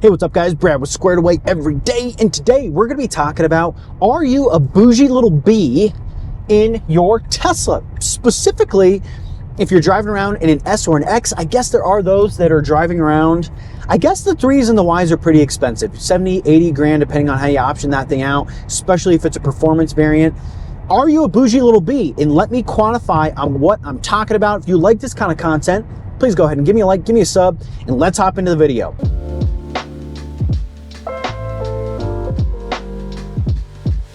Hey, what's up guys? Brad with Squared Away Every Day, and today we're going to be talking about, are you a bougie little bee in your Tesla? Specifically, if you're driving around in an S or an X. I guess there are those that are driving around. I guess the 3s and the Ys are pretty expensive, 70, 80 grand, depending on how you option that thing out, especially if it's a performance variant. Are you a bougie little bee? And let me quantify on what I'm talking about. If you like this kind of content, please go ahead and give me a like, give me a sub, and let's hop into the video.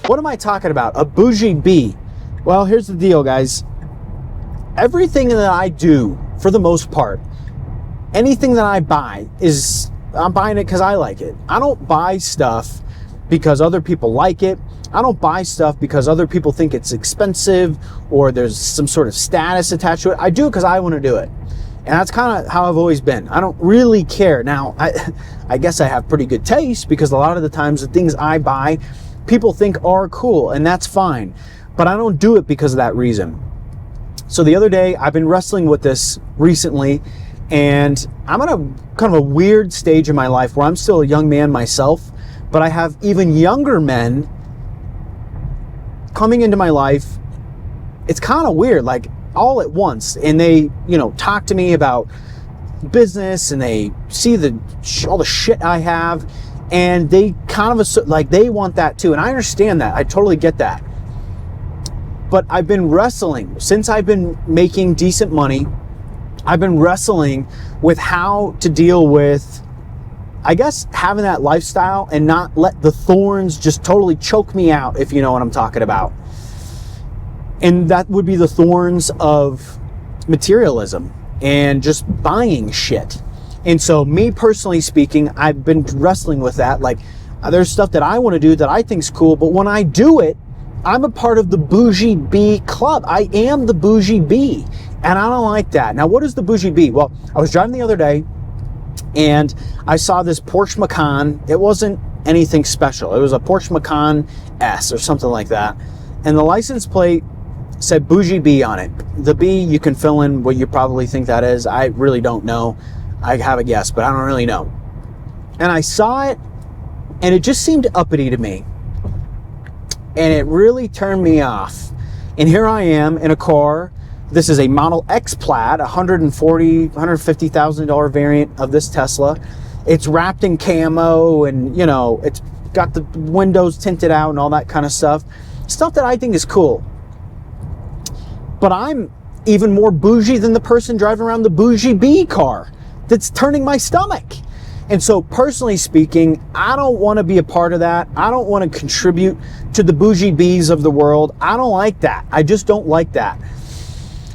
What am I talking about? A bougie bee. Well, here's the deal, guys. Everything that I do, for the most part, anything that I buy I'm buying it because I like it. I don't buy stuff because other people like it. I don't buy stuff because other people think it's expensive or there's some sort of status attached to it. I do it because I want to do it. And that's kind of how I've always been. I don't really care. Now, I guess I have pretty good taste because a lot of the times the things I buy, people think are cool, and that's fine. But I don't do it because of that reason. So the other day, I've been wrestling with this recently, and I'm at a kind of a weird stage in my life where I'm still a young man myself, but I have even younger men coming into my life. It's kind of weird, like all at once, and they, talk to me about business, and they see all the shit I have, and they kind of like they want that too, and I understand that. I totally get that. But I've been wrestling since I've been making decent money. I've been wrestling with how to deal with, I guess, having that lifestyle and not let the thorns just totally choke me out, if you know what I'm talking about. And that would be the thorns of materialism and just buying shit. And so me personally speaking, I've been wrestling with that. Like, there's stuff that I want to do that I think's cool, but when I do it, I'm a part of the Boogie B club. I am the Bougie B, and I don't like that. Now, what is the Bougie B? Well, I was driving the other day, and I saw this Porsche Macan. It wasn't anything special. It was a Porsche Macan S or something like that, and the license plate said Bougie B on it. The B, you can fill in what you probably think that is. I really don't know. I have a guess, but I don't really know. And I saw it, and it just seemed uppity to me. And it really turned me off. And here I am in a car. This is a Model X Plaid, $150,000 variant of this Tesla. It's wrapped in camo, and it's got the windows tinted out and all that kind of stuff. Stuff that I think is cool. But I'm even more bougie than the person driving around the Bougie B car that's turning my stomach. And so personally speaking, I don't want to be a part of that. I don't want to contribute to the Bougie Bs of the world. I don't like that. I just don't like that.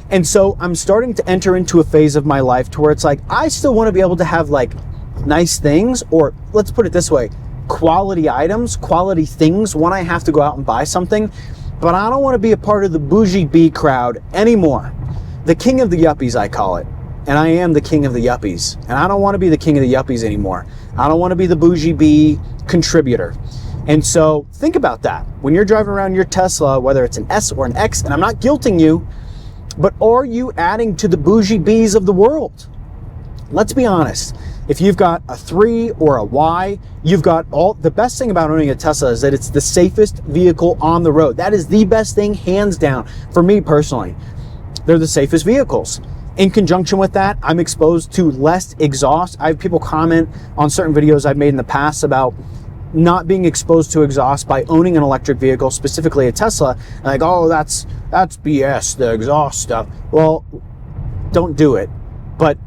And so I'm starting to enter into a phase of my life to where it's like, I still want to be able to have like nice things, or let's put it this way, quality items, quality things when I have to go out and buy something. But I don't want to be a part of the Bougie B crowd anymore. The king of the yuppies, I call it. And I am the king of the yuppies. And I don't want to be the king of the yuppies anymore. I don't want to be the Bougie B contributor. And so think about that. When you're driving around your Tesla, whether it's an S or an X, and I'm not guilting you, but are you adding to the Bougie Bs of the world? Let's be honest. If you've got a 3 or a Y, you've got the best thing about owning a Tesla is that it's the safest vehicle on the road. That is the best thing, hands down, for me personally. They're the safest vehicles. In conjunction with that, I'm exposed to less exhaust. I have people comment on certain videos I've made in the past about not being exposed to exhaust by owning an electric vehicle, specifically a Tesla. And like, oh, that's BS, the exhaust stuff. Well, don't do it. But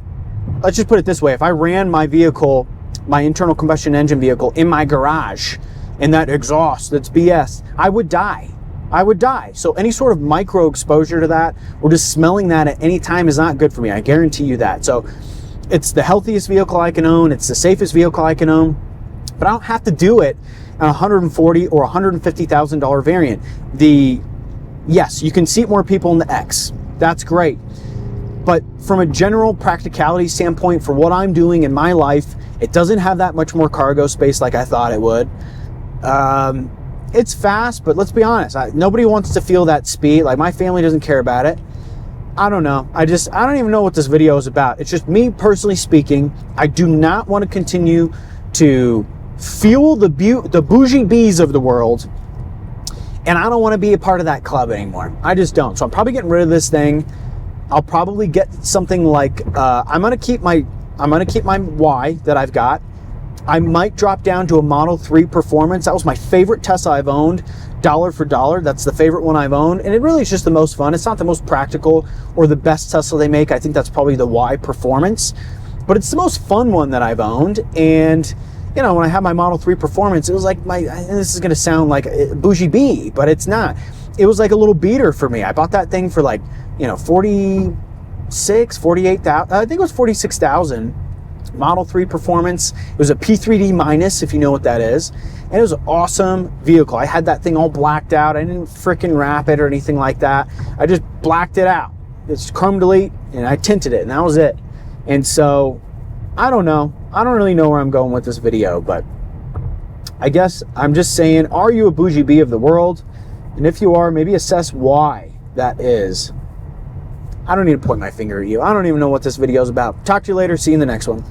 let's just put it this way. If I ran my vehicle, my internal combustion engine vehicle, in my garage, and that exhaust, that's BS, I would die. I would die. So any sort of micro exposure to that, or just smelling that at any time, is not good for me. I guarantee you that. So it's the healthiest vehicle I can own. It's the safest vehicle I can own. But I don't have to do it on a $140,000 or $150,000 variant. Yes, you can seat more people in the X. That's great. But from a general practicality standpoint, for what I'm doing in my life, it doesn't have that much more cargo space like I thought it would. It's fast, but let's be honest. Nobody wants to feel that speed. Like, my family doesn't care about it. I don't know. I don't even know what this video is about. It's just me personally speaking. I do not want to continue to fuel the bougie bees of the world, and I don't want to be a part of that club anymore. I just don't. So I'm probably getting rid of this thing. I'll probably get something like I'm gonna keep my Y that I've got. I might drop down to a Model 3 Performance. That was my favorite Tesla I've owned, dollar for dollar. That's the favorite one I've owned, and it really is just the most fun. It's not the most practical or the best Tesla they make. I think that's probably the Y Performance, but it's the most fun one that I've owned. And you know, when I had my Model 3 Performance, it was like this is gonna sound like a bougie bee, but it's not. It was like a little beater for me. I bought that thing for like, you know, 48,000, I think it was 46,000. Model 3 Performance. It was a P3D minus, if you know what that is. And it was an awesome vehicle. I had that thing all blacked out. I didn't freaking wrap it or anything like that. I just blacked it out. It's chrome delete, and I tinted it, and that was it. And so, I don't know. I don't really know where I'm going with this video, but I guess I'm just saying, are you a bougie bee of the world? And if you are, maybe assess why that is. I don't need to point my finger at you. I don't even know what this video is about. Talk to you later. See you in the next one.